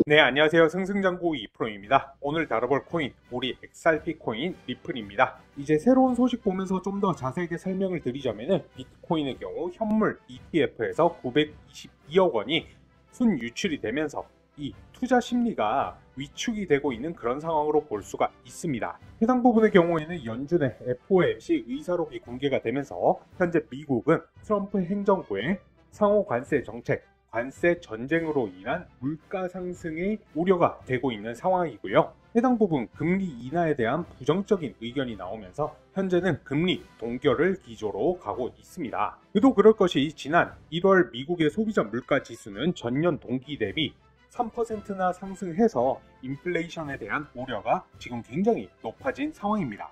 네, 안녕하세요. 승승장구 2프로입니다. 오늘 다뤄볼 코인, 우리 XRP 코인 리플입니다. 이제 새로운 소식 보면서 좀 더 자세하게 설명을 드리자면은 비트코인의 경우 현물 ETF에서 922억 원이 순유출이 되면서 이 투자 심리가 위축이 되고 있는 그런 상황으로 볼 수가 있습니다. 해당 부분의 경우에는 연준의 FOMC 의사록이 공개가 되면서 현재 미국은 트럼프 행정부의 상호 관세 정책, 관세 전쟁으로 인한 물가 상승의 우려가 되고 있는 상황이고요. 해당 부분 금리 인하에 대한 부정적인 의견이 나오면서 현재는 금리 동결을 기조로 가고 있습니다. 그도 그럴 것이 지난 1월 미국의 소비자 물가 지수는 전년 동기 대비 3%나 상승해서 인플레이션에 대한 우려가 지금 굉장히 높아진 상황입니다.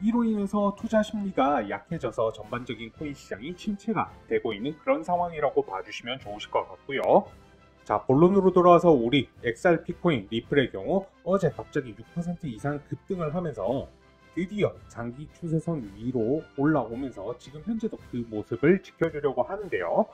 이로 인해서 투자 심리가 약해져서 전반적인 코인 시장이 침체가 되고 있는 그런 상황이라고 봐주시면 좋으실 것 같고요. 자, 본론으로 돌아와서 우리 XRP 코인 리플의 경우 어제 갑자기 6% 이상 급등을 하면서 드디어 장기 추세선 위로 올라오면서 지금 현재도 그 모습을 지켜주려고 하는데요.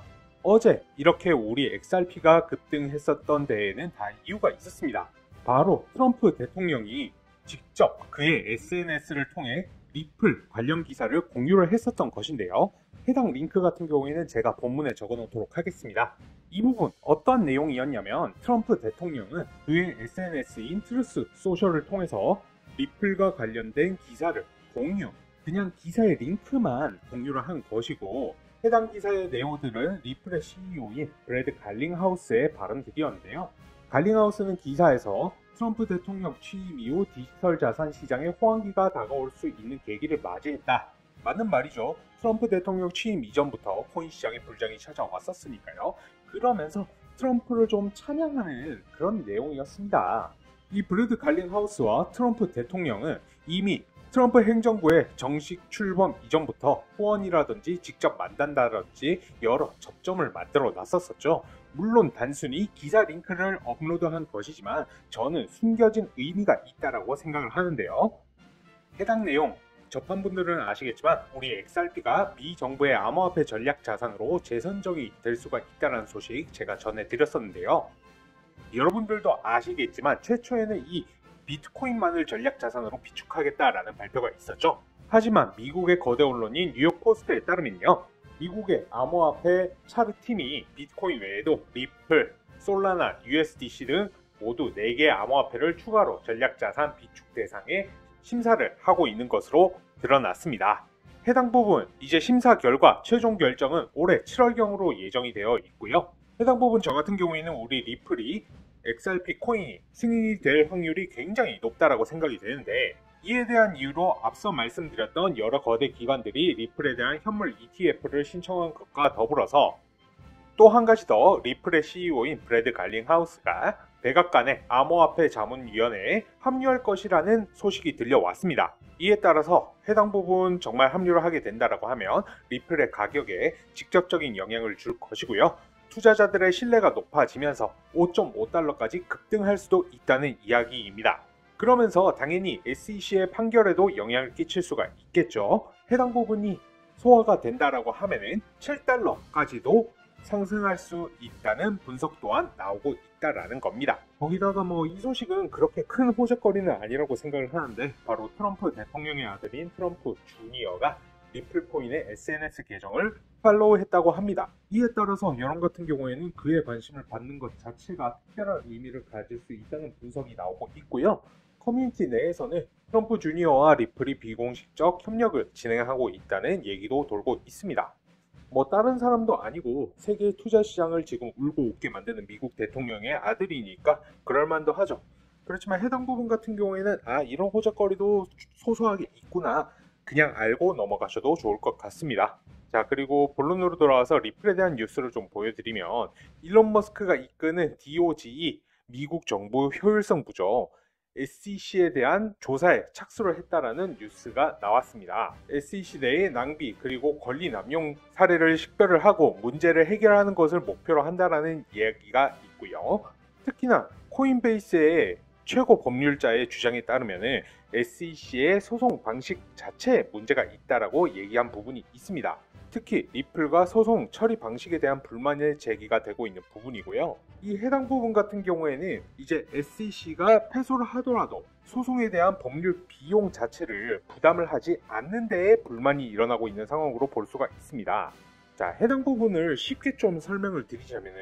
어제 이렇게 우리 XRP가 급등했었던 데에는 다 이유가 있었습니다. 바로 트럼프 대통령이 직접 그의 SNS를 통해 리플 관련 기사를 공유를 했었던 것인데요. 해당 링크 같은 경우에는 제가 본문에 적어 놓도록 하겠습니다. 이 부분 어떤 내용이었냐면 트럼프 대통령은 그의 SNS인 트루스 소셜을 통해서 리플과 관련된 기사를 공유, 그냥 기사의 링크만 공유를 한 것이고, 해당 기사의 내용들은 리플의 CEO인 브래드 갈링하우스의 발언들이었는데요. 갈링하우스는 기사에서 트럼프 대통령 취임 이후 디지털 자산 시장의 호황기가 다가올 수 있는 계기를 맞이했다. 맞는 말이죠. 트럼프 대통령 취임 이전부터 코인 시장의 불장이 찾아왔었으니까요. 그러면서 트럼프를 좀 찬양하는 그런 내용이었습니다. 이 브래드 갈링하우스와 트럼프 대통령은 이미 트럼프 행정부의 정식 출범 이전부터 후원이라든지 직접 만난다든지 여러 접점을 만들어 놨었죠. 물론 단순히 기사 링크를 업로드한 것이지만 저는 숨겨진 의미가 있다라고 생각을 하는데요. 해당 내용 접한 분들은 아시겠지만 우리 XRP가 미 정부의 암호화폐 전략 자산으로 재선정이 될 수가 있다는 소식 제가 전해드렸었는데요. 여러분들도 아시겠지만 최초에는 이 비트코인만을 전략 자산으로 비축하겠다라는 발표가 있었죠. 하지만 미국의 거대 언론인 뉴욕 포스트에 따르면요, 미국의 암호화폐 차르팀이 비트코인 외에도 리플, 솔라나, USDC 등 모두 4개의 암호화폐를 추가로 전략 자산 비축 대상에 심사를 하고 있는 것으로 드러났습니다. 해당 부분 이제 심사 결과 최종 결정은 올해 7월경으로 예정이 되어 있고요. 해당 부분 저 같은 경우에는 우리 리플이 XRP 코인이 승인이 될 확률이 굉장히 높다라고 생각이 되는데, 이에 대한 이유로 앞서 말씀드렸던 여러 거대 기관들이 리플에 대한 현물 ETF를 신청한 것과 더불어서 또 한 가지 더 리플의 CEO인 브래드 갈링하우스가 백악관의 암호화폐 자문위원회에 합류할 것이라는 소식이 들려왔습니다. 이에 따라서 해당 부분 정말 합류를 하게 된다라고 하면 리플의 가격에 직접적인 영향을 줄 것이고요. 투자자들의 신뢰가 높아지면서 5.5달러까지 급등할 수도 있다는 이야기입니다. 그러면서 당연히 SEC의 판결에도 영향을 끼칠 수가 있겠죠. 해당 부분이 소화가 된다라고 하면은 7달러까지도 상승할 수 있다는 분석 또한 나오고 있다라는 겁니다. 거기다가 이 소식은 그렇게 큰 호재거리는 아니라고 생각을 하는데, 바로 트럼프 대통령의 아들인 트럼프 주니어가 리플 코인의 SNS 계정을 팔로우했다고 합니다. 이에 따라서 여론 같은 경우에는 그의 관심을 받는 것 자체가 특별한 의미를 가질 수 있다는 분석이 나오고 있고요. 커뮤니티 내에서는 트럼프 주니어와 리플이 비공식적 협력을 진행하고 있다는 얘기도 돌고 있습니다. 다른 사람도 아니고 세계 투자 시장을 지금 울고 웃게 만드는 미국 대통령의 아들이니까 그럴만도 하죠. 그렇지만 해당 부분 같은 경우에는 이런 호재거리도 소소하게 있구나, 그냥 알고 넘어가셔도 좋을 것 같습니다. 자, 그리고 본론으로 돌아와서 리플에 대한 뉴스를 좀 보여드리면, 일론 머스크가 이끄는 DOGE 미국 정부 효율성 부죠, SEC에 대한 조사에 착수를 했다라는 뉴스가 나왔습니다. SEC 내의 낭비 그리고 권리 남용 사례를 식별을 하고 문제를 해결하는 것을 목표로 한다라는 이야기가 있고요. 특히나 코인베이스의 최고 법률자의 주장에 따르면 SEC의 소송 방식 자체에 문제가 있다라고 얘기한 부분이 있습니다. 특히 리플과 소송 처리 방식에 대한 불만의 제기가 되고 있는 부분이고요. 이 해당 부분 같은 경우에는 이제 SEC가 패소를 하더라도 소송에 대한 법률 비용 자체를 부담을 하지 않는 데에 불만이 일어나고 있는 상황으로 볼 수가 있습니다. 자, 해당 부분을 쉽게 좀 설명을 드리자면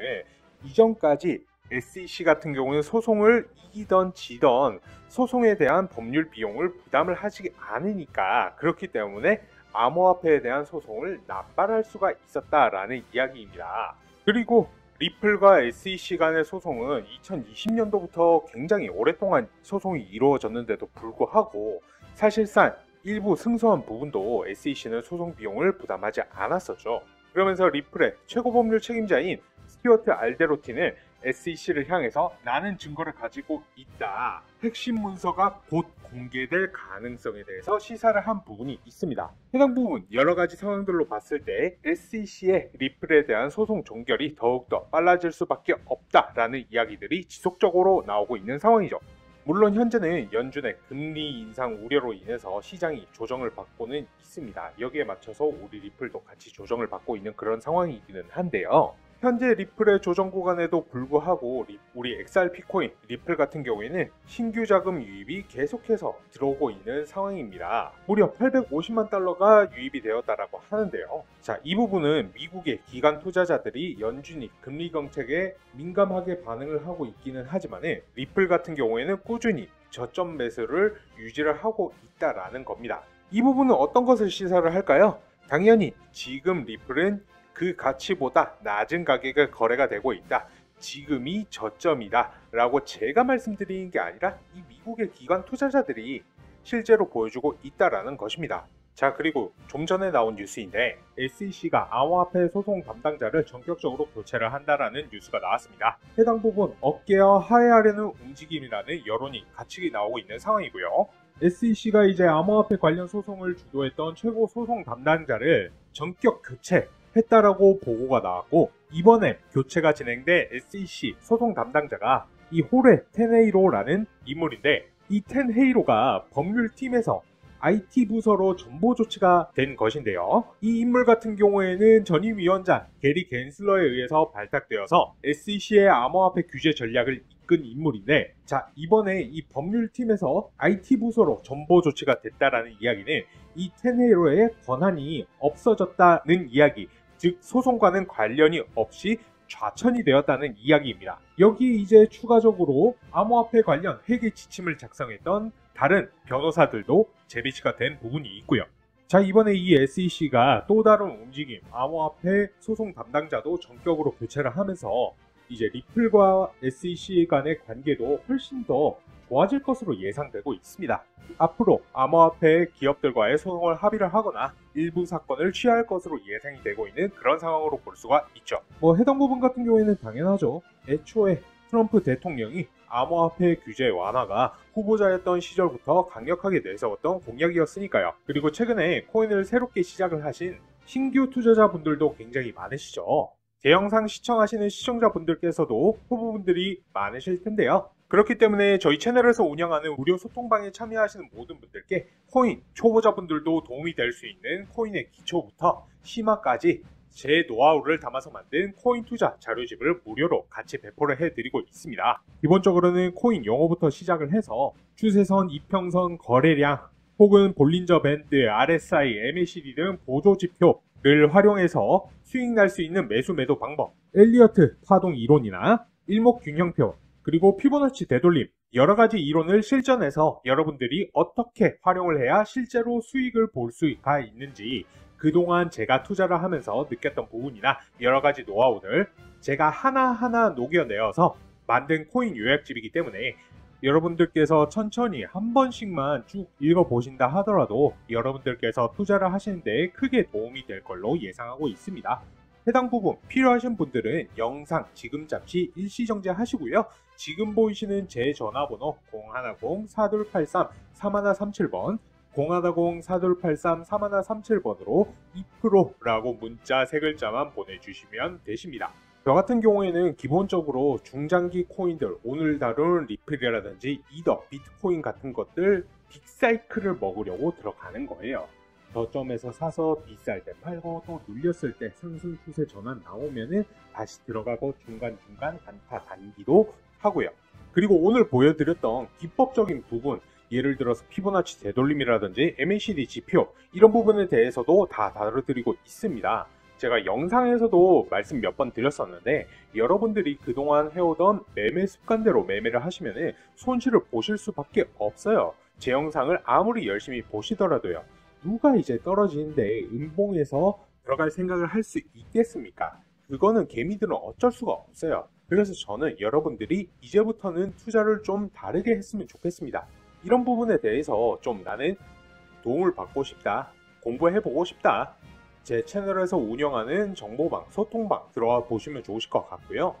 이전까지 SEC 같은 경우는 소송을 이기던 지던 소송에 대한 법률 비용을 부담을 하지 않으니까 그렇기 때문에 암호화폐에 대한 소송을 남발할 수가 있었다라는 이야기입니다. 그리고 리플과 SEC 간의 소송은 2020년도부터 굉장히 오랫동안 소송이 이루어졌는데도 불구하고 사실상 일부 승소한 부분도 SEC는 소송 비용을 부담하지 않았었죠. 그러면서 리플의 최고 법률 책임자인 스튜어트 알데로티는 SEC를 향해서 나는 증거를 가지고 있다. 핵심 문서가 곧 공개될 가능성에 대해서 시사를 한 부분이 있습니다. 해당 부분 여러 가지 상황들로 봤을 때 SEC의 리플에 대한 소송 종결이 더욱더 빨라질 수밖에 없다라는 이야기들이 지속적으로 나오고 있는 상황이죠. 물론 현재는 연준의 금리 인상 우려로 인해서 시장이 조정을 받고는 있습니다. 여기에 맞춰서 우리 리플도 같이 조정을 받고 있는 그런 상황이기는 한데요. 현재 리플의 조정 구간에도 불구하고 우리 XRP 코인 리플 같은 경우에는 신규 자금 유입이 계속해서 들어오고 있는 상황입니다. 무려 850만 달러가 유입이 되었다라고 하는데요. 자, 이 부분은 미국의 기관 투자자들이 연준이 금리 정책에 민감하게 반응을 하고 있기는 하지만 리플 같은 경우에는 꾸준히 저점 매수를 유지를 하고 있다라는 겁니다. 이 부분은 어떤 것을 시사를 할까요? 당연히 지금 리플은 그 가치보다 낮은 가격에 거래가 되고 있다. 지금이 저점이다 라고 제가 말씀드리는 게 아니라 이 미국의 기관 투자자들이 실제로 보여주고 있다라는 것입니다. 자, 그리고 좀 전에 나온 뉴스인데 SEC가 암호화폐 소송 담당자를 전격적으로 교체를 한다라는 뉴스가 나왔습니다. 해당 부분 업계와 화해하려는 움직임이라는 여론이 같이 나오고 있는 상황이고요. SEC가 이제 암호화폐 관련 소송을 주도했던 최고 소송 담당자를 전격 교체했다라고 보고가 나왔고, 이번에 교체가 진행된 SEC 소송 담당자가 이 호레 텐헤이로라는 인물인데, 이 텐헤이로가 법률팀에서 IT 부서로 전보 조치가 된 것인데요. 이 인물 같은 경우에는 전임위원장 게리 갠슬러에 의해서 발탁되어서 SEC의 암호화폐 규제 전략을 이끈 인물인데, 자, 이번에 이 법률팀에서 IT 부서로 전보 조치가 됐다라는 이야기는 이 텐헤이로의 권한이 없어졌다는 이야기, 즉 소송과는 관련이 없이 좌천이 되었다는 이야기입니다. 여기 이제 추가적으로 암호화폐 관련 회계 지침을 작성했던 다른 변호사들도 재배치가 된 부분이 있고요. 자, 이번에 이 SEC가 또 다른 움직임, 암호화폐 소송 담당자도 전격으로 교체를 하면서 이제 리플과 SEC 간의 관계도 훨씬 더 좋아질 것으로 예상되고 있습니다. 앞으로 암호화폐 기업들과의 소송을 합의를 하거나 일부 사건을 취할 것으로 예상이 되고 있는 그런 상황으로 볼 수가 있죠. 해당 부분 같은 경우에는 당연하죠. 애초에 트럼프 대통령이 암호화폐 규제 완화가 후보자였던 시절부터 강력하게 내세웠던 공약이었으니까요. 그리고 최근에 코인을 새롭게 시작을 하신 신규 투자자분들도 굉장히 많으시죠. 제 영상 시청하시는 시청자분들께서도 후보분들이 많으실 텐데요. 그렇기 때문에 저희 채널에서 운영하는 무료 소통방에 참여하시는 모든 분들께 코인 초보자분들도 도움이 될 수 있는 코인의 기초부터 심화까지 제 노하우를 담아서 만든 코인 투자 자료집을 무료로 같이 배포를 해드리고 있습니다. 기본적으로는 코인 용어부터 시작을 해서 추세선, 이평선, 거래량, 혹은 볼린저 밴드, RSI, MACD 등 보조지표를 활용해서 수익 날 수 있는 매수 매도 방법, 엘리어트 파동 이론이나 일목균형표, 그리고 피보나치 되돌림, 여러가지 이론을 실전에서 여러분들이 어떻게 활용을 해야 실제로 수익을 볼 수가 있는지, 그동안 제가 투자를 하면서 느꼈던 부분이나 여러가지 노하우를 제가 하나하나 녹여내어서 만든 코인 요약집이기 때문에 여러분들께서 천천히 한 번씩만 쭉 읽어보신다 하더라도 여러분들께서 투자를 하시는데 크게 도움이 될 걸로 예상하고 있습니다. 해당 부분 필요하신 분들은 영상 지금 잠시 일시정지 하시고요. 지금 보이시는 제 전화번호 010-4283-3137번 010-4283-3137번으로 2%라고 문자 3글자만 보내주시면 되십니다. 저 같은 경우에는 기본적으로 중장기 코인들, 오늘 다룬 리플이라든지 이더, 비트코인 같은 것들 빅사이클을 먹으려고 들어가는 거예요. 저점에서 사서 비쌀 때 팔고 또 눌렸을 때 상승 추세 전환 나오면은 다시 들어가고 중간중간 단타 단기도 하고요. 그리고 오늘 보여드렸던 기법적인 부분, 예를 들어서 피보나치 되돌림이라든지 MACD 지표 이런 부분에 대해서도 다 다뤄드리고 있습니다. 제가 영상에서도 말씀 몇 번 드렸었는데 여러분들이 그동안 해오던 매매 습관대로 매매를 하시면 손실을 보실 수밖에 없어요. 제 영상을 아무리 열심히 보시더라도요. 누가 이제 떨어지는데 음봉에서 들어갈 생각을 할 수 있겠습니까? 그거는 개미들은 어쩔 수가 없어요. 그래서 저는 여러분들이 이제부터는 투자를 좀 다르게 했으면 좋겠습니다. 이런 부분에 대해서 좀 나는 도움을 받고 싶다, 공부해보고 싶다, 제 채널에서 운영하는 정보방, 소통방 들어와 보시면 좋으실 것 같고요.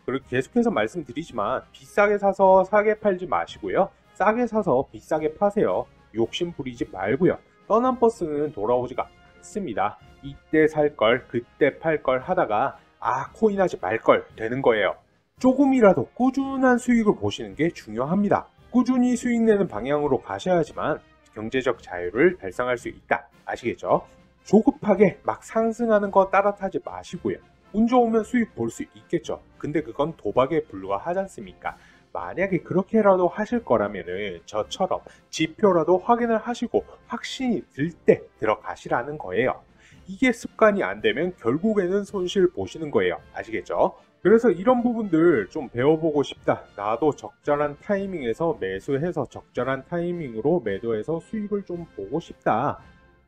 그리고 계속해서 말씀드리지만 비싸게 사서 싸게 팔지 마시고요. 싸게 사서 비싸게 파세요. 욕심 부리지 말고요. 떠난 버스는 돌아오지가 않습니다. 이때 살 걸, 그때 팔 걸 하다가 코인 하지 말 걸 되는 거예요. 조금이라도 꾸준한 수익을 보시는 게 중요합니다. 꾸준히 수익 내는 방향으로 가셔야지만 경제적 자유를 달성할 수 있다. 아시겠죠? 조급하게 막 상승하는 거 따라 타지 마시고요. 운 좋으면 수익 볼 수 있겠죠. 근데 그건 도박에 불과하지 않습니까? 만약에 그렇게라도 하실 거라면은 저처럼 지표라도 확인을 하시고 확신이 들 때 들어가시라는 거예요. 이게 습관이 안 되면 결국에는 손실 보시는 거예요. 아시겠죠? 그래서 이런 부분들 좀 배워보고 싶다. 나도 적절한 타이밍에서 매수해서 적절한 타이밍으로 매도해서 수익을 좀 보고 싶다.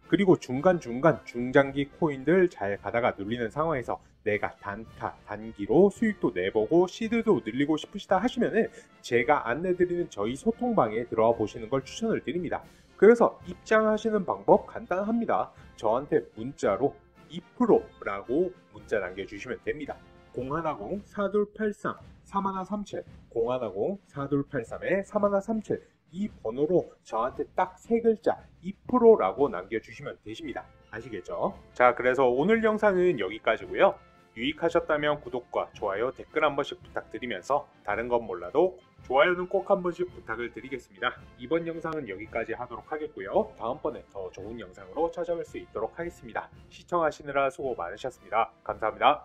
그리고 중간중간 중장기 코인들 잘 가다가 눌리는 상황에서 내가 단타, 단기로 수익도 내보고 시드도 늘리고 싶으시다 하시면은 제가 안내드리는 저희 소통방에 들어와 보시는 걸 추천을 드립니다. 그래서 입장하시는 방법 간단합니다. 저한테 문자로 2%라고 문자 남겨주시면 됩니다. 010-4283-3137 010-4283-3137 이 번호로 저한테 딱 세 글자 2%라고 남겨주시면 되십니다. 아시겠죠? 자, 그래서 오늘 영상은 여기까지고요. 유익하셨다면 구독과 좋아요, 댓글 한 번씩 부탁드리면서 다른 건 몰라도 좋아요는 꼭 한 번씩 부탁을 드리겠습니다. 이번 영상은 여기까지 하도록 하겠고요. 다음번에 더 좋은 영상으로 찾아올 수 있도록 하겠습니다. 시청하시느라 수고 많으셨습니다. 감사합니다.